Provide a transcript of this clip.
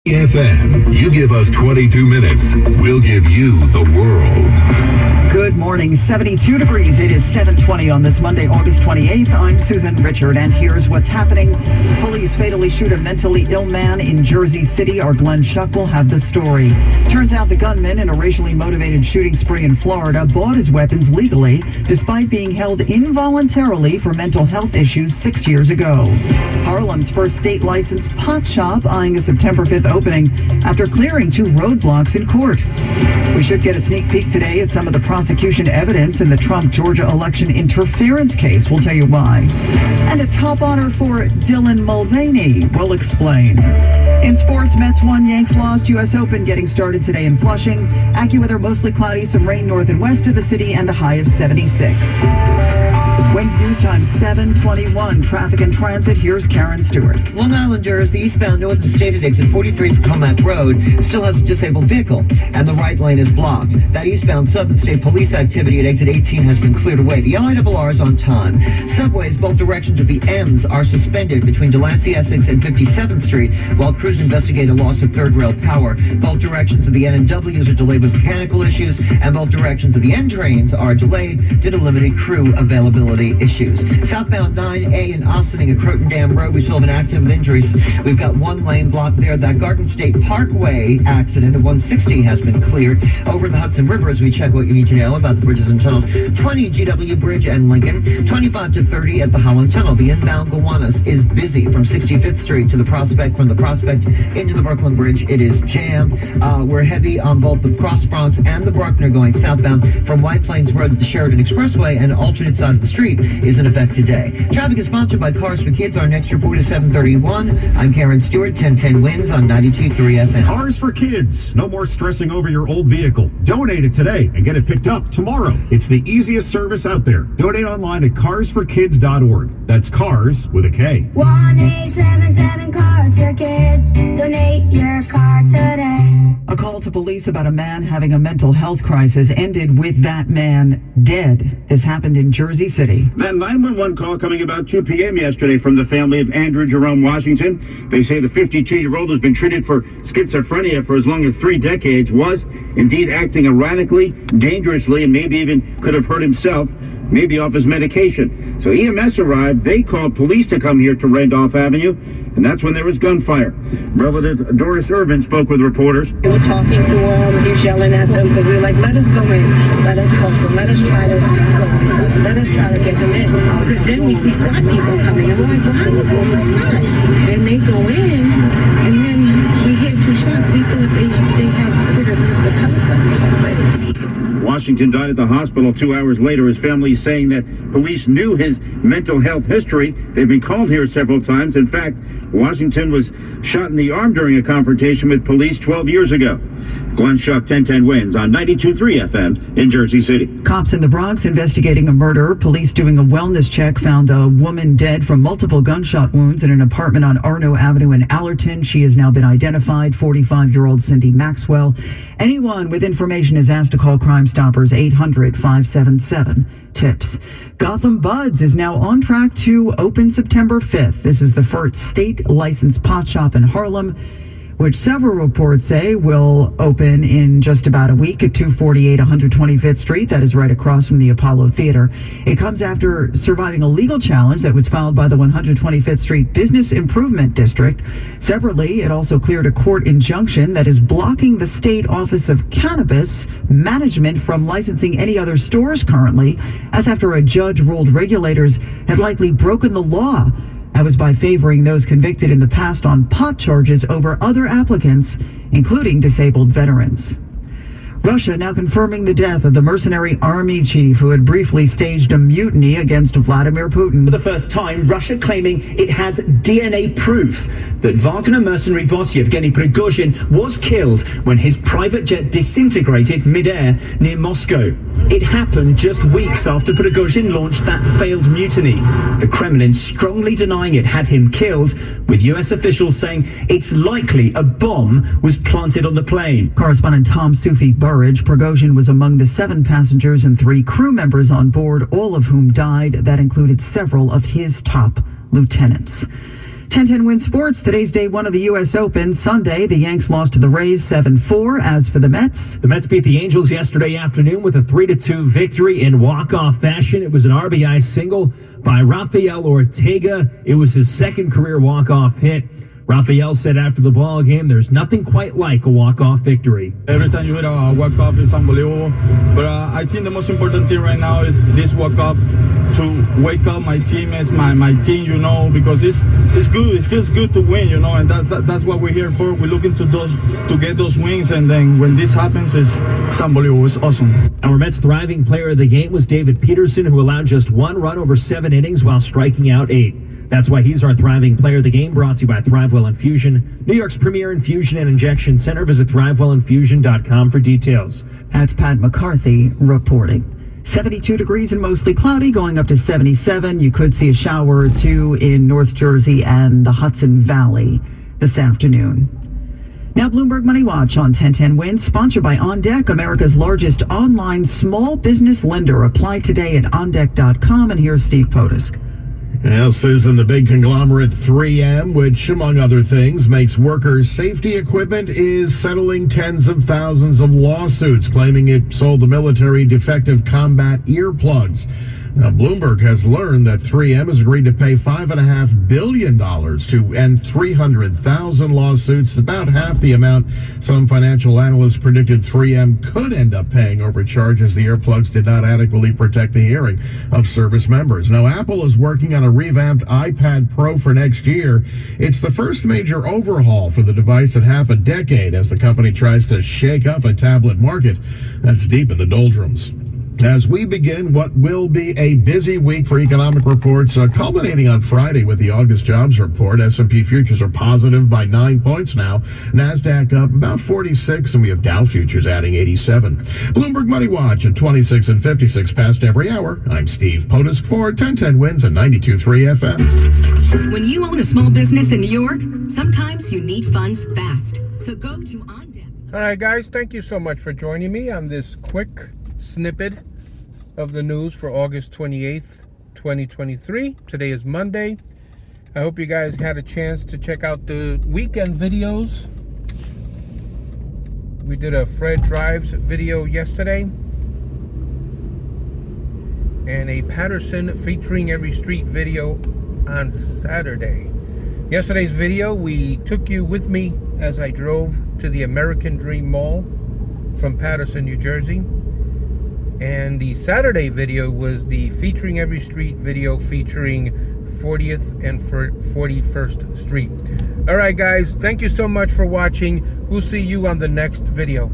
FM, you give us 22 minutes, we'll give you the world. Good morning, 72 degrees. It is 7:20 on this Monday, August 28th. I'm Susan Richard, and here's what's happening. Police fatally shoot a mentally ill man in Jersey City. Our Glenn Schuck will have the story. Turns out the gunman in a racially motivated shooting spree in Florida bought his weapons legally, despite being held involuntarily for mental health issues 6 years ago. Harlem's first state licensed pot shop eyeing a September 5th opening after clearing 2 roadblocks in court. We should get a sneak peek today at some of the prosecution evidence in the Trump Georgia election interference case. We'll tell you why. And a top honor for Dylan Mulvaney. We'll explain. In sports, Mets won, Yanks lost. U.S. Open getting started today in Flushing. AccuWeather mostly cloudy, some rain north and west of the city, and a high of 76. Wednesday news time 7:21. Traffic and transit. Here's Karen Stewart. Long Islanders, the eastbound Northern State at exit 43 for Comac Road still has a disabled vehicle, and the right lane is blocked. That eastbound Southern State police activity at exit 18 has been cleared away. The LIRR is on time. Subways, both directions of the M's are suspended between Delancey, Essex, and 57th Street, while crews investigate a loss of third rail power. Both directions of the N and W's are delayed with mechanical issues, and both directions of the N trains are delayed due to limited crew availability issues. Southbound 9A in Ossining at Croton Dam Road, we still have an accident with injuries. We've got one lane blocked there. That Garden State Parkway accident at 160 has been cleared. Over the Hudson River, as we check what you need to know about the bridges and tunnels, 20 GW Bridge and Lincoln, 25 to 30 at the Holland Tunnel. The inbound Gowanus is busy from 65th Street to the Prospect. From the Prospect into the Brooklyn Bridge, it is jammed. We're heavy on both the Cross Bronx and the Bruckner going southbound from White Plains Road to the Sheridan Expressway, and alternate side of the street is in effect today. Traffic is sponsored by Cars for Kids. Our next report is 7:31. I'm Karen Stewart, 1010 Wins on 92.3 FM. Cars for Kids. No more stressing over your old vehicle. Donate it today and get it picked up tomorrow. It's the easiest service out there. Donate online at carsforkids.org. That's cars with a K. 1877 Cars for Kids. Donate your car today. A call to police about a man having a mental health crisis ended with that man dead. This happened in Jersey City. That 911 call coming about 2 p.m. yesterday from the family of Andrew Jerome Washington. They say the 52-year-old has been treated for schizophrenia for as long as 3 decades, was indeed acting erratically, dangerously, and maybe even could have hurt himself, maybe off his medication. So EMS arrived. They called police to come here to Randolph Avenue, and that's when there was gunfire. Relative Doris Irvin spoke with reporters. We were talking to him, he was yelling at them because we were like, let us go in, let us talk to him, let us try to go inside, let us try to get them in. Because then we see SWAT people coming, and we're like, why are we going to SWAT? Then they go in, and then we hear 2 shots. We thought they had put the pellet guns already. Washington died at the hospital 2 hours later. His family is saying that police knew his mental health history. They've been called here several times. In fact, Washington was shot in the arm during a confrontation with police 12 years ago. Glenn Schuck, 1010 Wins on 92.3 FM in Jersey City. Cops in the Bronx investigating a murder. Police doing a wellness check found a woman dead from multiple gunshot wounds in an apartment on Arno Avenue in Allerton. She has now been identified, 45-year-old Cindy Maxwell. Anyone with information is asked to call Crime Stoppers 800-577-TIPS. Gotham Buds is now on track to open September 5th. This is the first state licensed pot shop in Harlem, which several reports say will open in just about a week at 248 125th Street. That is right across from the Apollo Theater. It comes after surviving a legal challenge that was filed by the 125th Street Business Improvement District. Separately, it also cleared a court injunction that is blocking the State Office of Cannabis Management from licensing any other stores currently. That's after a judge ruled regulators had likely broken the law. That was by favoring those convicted in the past on pot charges over other applicants, including disabled veterans. Russia now confirming the death of the mercenary army chief who had briefly staged a mutiny against Vladimir Putin. For the first time, Russia claiming it has DNA proof that Wagner mercenary boss Yevgeny Prigozhin was killed when his private jet disintegrated mid-air near Moscow. It happened just weeks after Prigozhin launched that failed mutiny. The Kremlin strongly denying it had him killed, with US officials saying it's likely a bomb was planted on the plane. Correspondent Tom Sufi Burridge. Prigozhin was among the 7 passengers and 3 crew members on board, all of whom died. That included several of his top lieutenants. 10-10 Win Sports. Today's day one of the U.S. Open. Sunday, the Yanks lost to the Rays 7-4. As for the Mets beat the Angels yesterday afternoon with a 3-2 victory in walk-off fashion. It was an RBI single by Rafael Ortega. It was his second career walk-off hit. Rafael said after the ball game, there's nothing quite like a walk-off victory. Every time you hit a walk-off, it's unbelievable. But I think the most important thing right now is this walk-off to wake up my teammates, my team, because it's good. It feels good to win, and that's what we're here for. We're looking to get those wins, and then when this happens, it's unbelievable. It's awesome. Our Mets thriving player of the game was David Peterson, who allowed just 1 run over 7 innings while striking out 8. That's why he's our thriving player of the game, brought to you by ThriveWell Infusion, New York's premier infusion and injection center. Visit ThriveWellInfusion.com for details. That's Pat McCarthy reporting. 72 degrees and mostly cloudy, going up to 77. You could see a shower or two in North Jersey and the Hudson Valley this afternoon. Now, Bloomberg Money Watch on 1010 Win, sponsored by On Deck, America's largest online small business lender. Apply today at ondeck.com. And here's Steve Potisk. Well, Susan, the big conglomerate 3M, which, among other things, makes workers' safety equipment, is settling tens of thousands of lawsuits, claiming it sold the military defective combat earplugs. Now, Bloomberg has learned that 3M has agreed to pay $5.5 billion to end 300,000 lawsuits, about half the amount some financial analysts predicted 3M could end up paying over charges the earplugs did not adequately protect the hearing of service members. Now, Apple is working on a revamped iPad Pro for next year. It's the first major overhaul for the device in half a decade as the company tries to shake up a tablet market that's deep in the doldrums. As we begin what will be a busy week for economic reports, culminating on Friday with the August jobs report, S&P futures are positive by 9 points now. NASDAQ up about 46, and we have Dow futures adding 87. Bloomberg Money Watch at 26 and 56 past every hour. I'm Steve Potisk for 1010 Wins and 92.3 FM. When you own a small business in New York, sometimes you need funds fast. So go to OnDeck. All right, guys, thank you so much for joining me on this quick snippet of the news for August 28th, 2023. Today is Monday. I hope you guys had a chance to check out the weekend videos. We did a Fred Drives video yesterday and a Patterson featuring every street video on Saturday. Yesterday's video, we took you with me as I drove to the American Dream Mall from Patterson, New Jersey. And the Saturday video was the featuring every street video featuring 40th and 41st Street. All right, guys, thank you so much for watching. We'll see you on the next video.